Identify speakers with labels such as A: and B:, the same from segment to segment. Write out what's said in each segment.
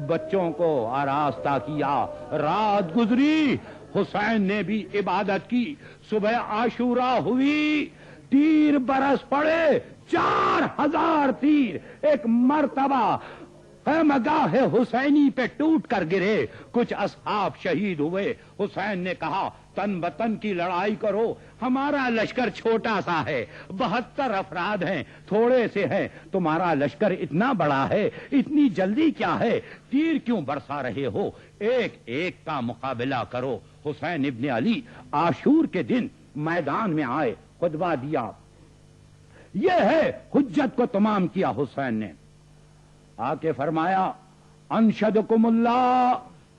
A: بچوں کو آراستہ کیا، رات گزری، حسین نے بھی عبادت کی، صبح عاشورہ ہوئی، تیر برس پڑے، 4000 تیر ایک مرتبہ خیمگاہ حسینی پہ ٹوٹ کر گرے، کچھ اصحاب شہید ہوئے۔ حسین نے کہا تن بتن کی لڑائی کرو، ہمارا لشکر چھوٹا سا ہے، 72 افراد ہیں، تھوڑے سے ہیں، تمہارا لشکر اتنا بڑا ہے، اتنی جلدی کیا ہے، تیر کیوں برسا رہے ہو، ایک ایک کا مقابلہ کرو۔ حسین ابن علی عاشور کے دن میدان میں آئے، خطبہ دیا، یہ ہے حجت کو تمام کیا حسین نے، آ کے فرمایا انشدکم اللہ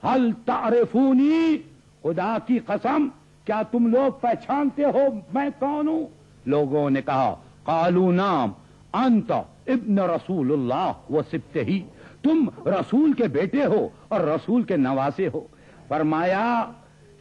A: حل تعرفونی، خدا کی قسم کیا تم لوگ پہچانتے ہو میں کون ہوں؟ لوگوں نے کہا قالوا نعم انت ابن رسول اللہ و سبتہی، تم رسول کے بیٹے ہو اور رسول کے نواسے ہو۔ فرمایا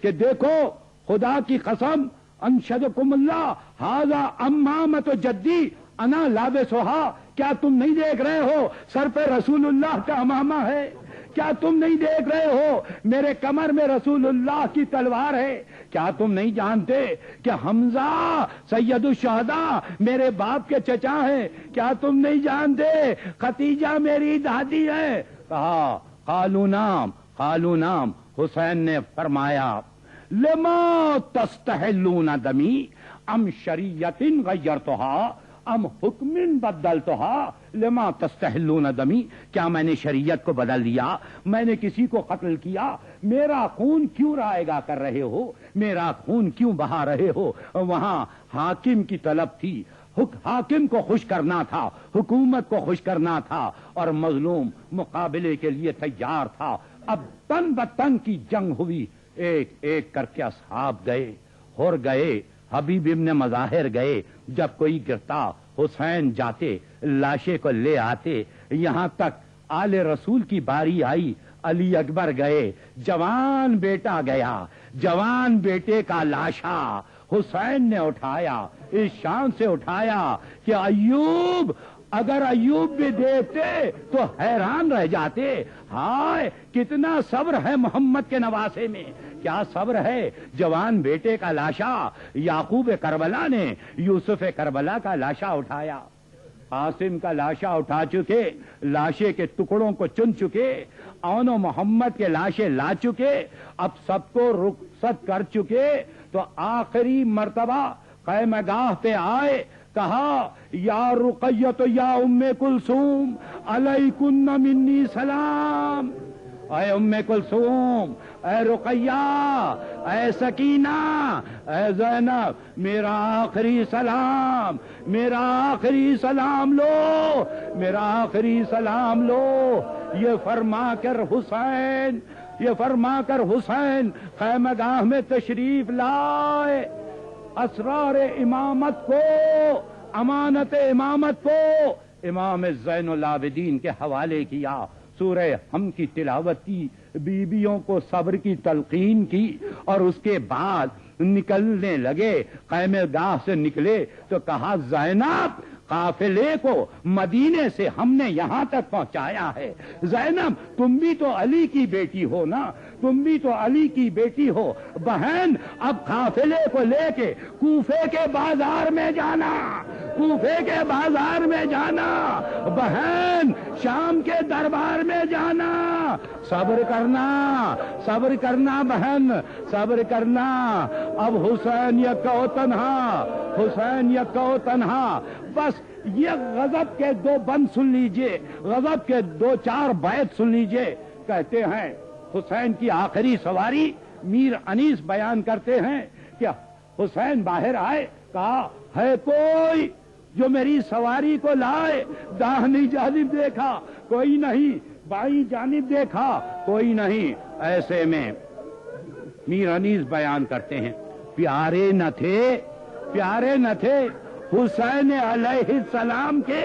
A: کہ دیکھو خدا کی قسم انشدکم اللہ ھذا امامۃ جدی انا لابسھا، کیا تم نہیں دیکھ رہے ہو سر پہ رسول اللہ کا امامہ ہے؟ کیا تم نہیں دیکھ رہے ہو میرے کمر میں رسول اللہ کی تلوار ہے؟ کیا تم نہیں جانتے کہ حمزہ سید الشہداء میرے باپ کے چچا ہیں؟ کیا تم نہیں جانتے ختیجہ میری دادی ہے؟ کہا قالوا نعم قالوا نعم۔ حسین نے فرمایا لما تستحلون دمی ام شریعت غیرتها ام حکم بدلتها، لما تستحلون دمی، کیا میں نے شریعت کو بدل دیا؟ میں نے کسی کو قتل کیا؟ میرا خون کیوں رائے گا کر رہے ہو؟ میرا خون کیوں بہا رہے ہو؟ وہاں حاکم کی طلب تھی، حاکم کو خوش کرنا تھا، حکومت کو خوش کرنا تھا، اور مظلوم مقابلے کے لیے تیار تھا۔ اب تن بتن کی جنگ ہوئی، ایک ایک کر کے اصحاب گئے، ہور گئے، حبیب ابن مظاہر گئے، جب کوئی گرتا حسین جاتے لاشے کو لے آتے، یہاں تک آل رسول کی باری آئی، علی اکبر گئے، جوان بیٹا گیا، جوان بیٹے کا لاشا حسین نے اٹھایا، اس شان سے اٹھایا کہ ایوب، اگر ایوب بھی دیکھتے تو حیران رہ جاتے، ہائے کتنا صبر ہے محمد کے نواسے میں، کیا صبر ہے۔ جوان بیٹے کا لاشا یعقوب کربلا نے یوسف کربلا کا لاشا اٹھایا، قاسم کا لاشا اٹھا چکے، لاشے کے ٹکڑوں کو چن چکے، اون و محمد کے لاشے لا چکے، اب سب کو رخصت کر چکے، تو آخری مرتبہ خیمگاہ پہ آئے، کہا یا رقیۃ یا ام کلثوم علیکن منی سلام، اے ام کلثوم، اے رقیہ، اے سکینہ، اے زینب، میرا آخری سلام، میرا آخری سلام لو، میرا آخری سلام لو۔ یہ فرما کر حسین خیمگاہ میں تشریف لائے، اسرار امامت کو، امانت امامت کو امام زین العابدین کے حوالے کیا، سورہ ہم کی تلاوت کی، بیویوں کو صبر کی تلقین کی، اور اس کے بعد نکلنے لگے، خیمے گاہ سے نکلے تو کہا زینب، قافلے کو مدینے سے ہم نے یہاں تک پہنچایا ہے، زینب تم بھی تو علی کی بیٹی ہو نا، تم بھی تو علی کی بیٹی ہو، بہن اب قافلے کو لے کے کوفے کے بازار میں جانا، کوفے کے بازار میں جانا، بہن شام کے دربار میں جانا، صبر کرنا، صبر کرنا بہن، صبر کرنا۔ اب حسین یکو تنہا، حسین یکو تنہا، بس یہ غضب کے 2 بند سن لیجئے، غضب کے 2-4 بیت سن لیجئے۔ کہتے ہیں حسین کی آخری سواری، میر انیس بیان کرتے ہیں کہ حسین باہر آئے، کہا ہے کوئی جو میری سواری کو لائے؟ داہنی جانب دیکھا، کوئی نہیں، بائیں جانب دیکھا، کوئی نہیں۔ ایسے میں میر انیس بیان کرتے ہیں پیارے نہ تھے، پیارے نہ تھے حسین علیہ السلام کے،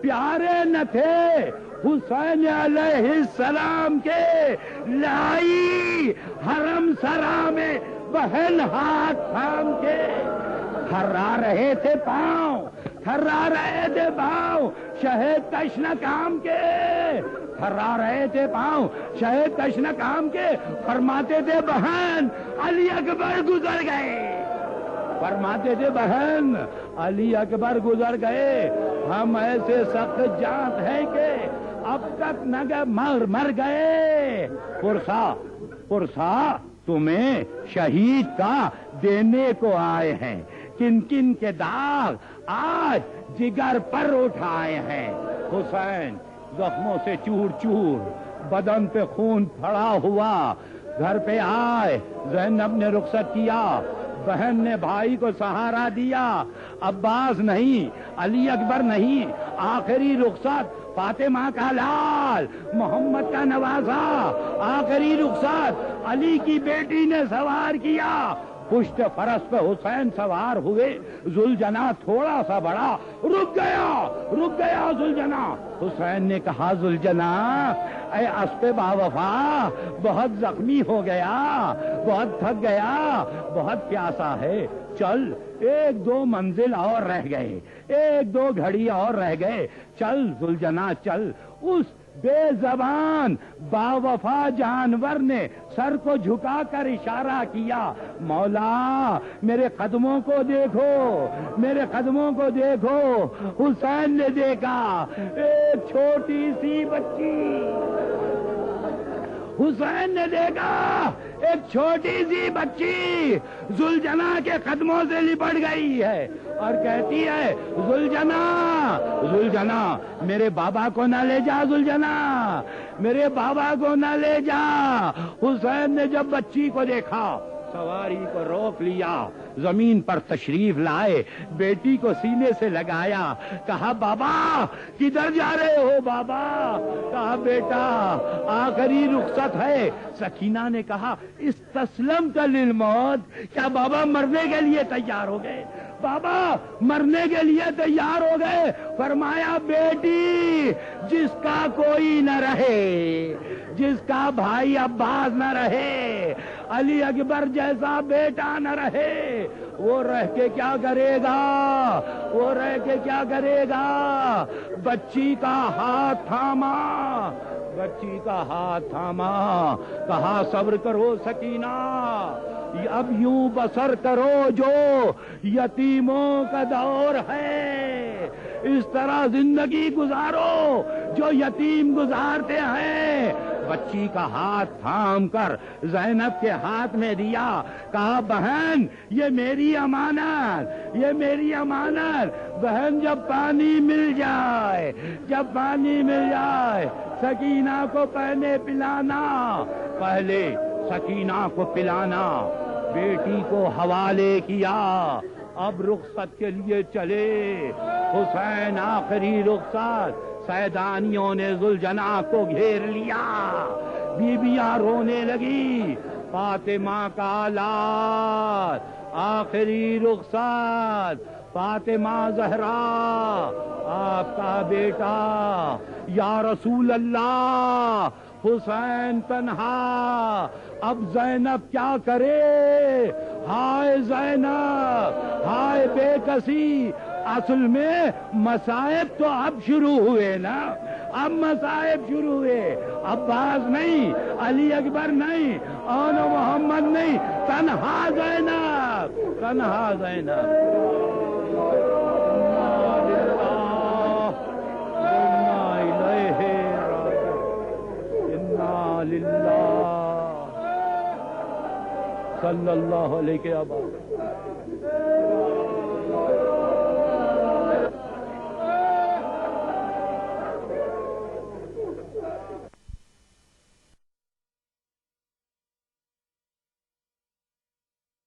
A: پیارے نہ تھے حسین علیہ السلام کے، لائی حرم سرا میں بہن ہاتھ تھام کے، تھرا رہے تھے پاؤں، تھرا رہے تھے پاؤں شہد کشن کام کے، تھرا رہے تھے پاؤں شہد کشن کام کے، فرماتے تھے بہن علی اکبر گزر گئے، فرماتے تھے بہن علی اکبر گزر گئے، ہم ایسے سخت جانت ہیں کہ اب تک نہ مر گئے، پرسا تمہیں شہید کا دینے کو آئے ہیں، کن کن کے داغ آج جگر پر اٹھائے ہیں، حسین زخموں سے چور چور، بدن پہ خون پھڑا ہوا، گھر پہ آئے، زینب نے رخصت کیا، بہن نے بھائی کو سہارا دیا، عباس نہیں، علی اکبر نہیں، آخری رخصت فاطمہ کا لال، محمد کا نوازا، آخری رخصت علی کی بیٹی نے سوار کیا، پشت فرس پہ حسین سوار ہوئے، ذوالجنا تھوڑا سا بڑا، رک گیا ذوالجنا، حسین نے کہا ذوالجنا اے اسپِ باوفا بہت زخمی ہو گیا، بہت تھک گیا، بہت پیاسا ہے، چل ایک دو منزل اور رہ گئے، ایک دو گھڑی اور رہ گئے، چل ذوالجنا چل۔ اس بے زبان باوفا جانور نے سر کو جھکا کر اشارہ کیا، مولا میرے قدموں کو دیکھو، میرے قدموں کو دیکھو۔ حسین نے دیکھا ایک چھوٹی سی بچی، حسین نے دیکھا ایک چھوٹی سی بچی ذوالجنا کے قدموں سے لپٹ گئی ہے اور کہتی ہے ذوالجنا میرے بابا کو نہ لے جا، ذوالجنا میرے بابا کو نہ لے جا۔ حسین نے جب بچی کو دیکھا سواری کو روک لیا، زمین پر تشریف لائے، بیٹی کو سینے سے لگایا، کہا بابا کدھر جا رہے ہو بابا؟ کہا بیٹا آخری رخصت ہے۔ سکینہ نے کہا استسلمت للموت، کیا بابا مرنے کے لیے تیار ہو گئے؟ بابا مرنے کے لیے تیار ہو گئے؟ فرمایا بیٹی جس کا کوئی نہ رہے، جس کا بھائی عباس نہ رہے، علی اکبر جیسا بیٹا نہ رہے، وہ رہ کے کیا کرے گا؟ وہ رہ کے کیا کرے گا؟ بچی کا ہاتھ تھاما، بچی کا ہاتھ تھاما، کہا صبر کرو سکینہ، اب یوں بسر کرو جو یتیموں کا دور ہے، اس طرح زندگی گزارو جو یتیم گزارتے ہیں۔ بچی کا ہاتھ تھام کر زینب کے ہاتھ میں دیا، کہا بہن یہ میری امانت، یہ میری امانت، بہن جب پانی مل جائے، جب پانی مل جائے سکینہ کو پہلے پلانا، پہلے سکینہ کو پلانا۔ بیٹی کو حوالے کیا، اب رخصت کے لیے چلے۔ حسین آخری رخصت، سیدانیوں نے ذوالجنا کو گھیر لیا، بیویاں رونے لگی، فاطمہ کا لال آخری رخصت، فاطمہ زہرا آپ کا بیٹا، یا رسول اللہ حسین تنہا، اب زینب کیا کرے؟ ہائے زینب، ہائے بے کسی۔ اصل میں مصائب تو اب شروع ہوئے نا، اب مصائب شروع ہوئے، عباس نہیں، علی اکبر نہیں، اور محمد نہیں، تنہا زینب، تنہا زینب۔ صلی اللہ علیہ وسلم۔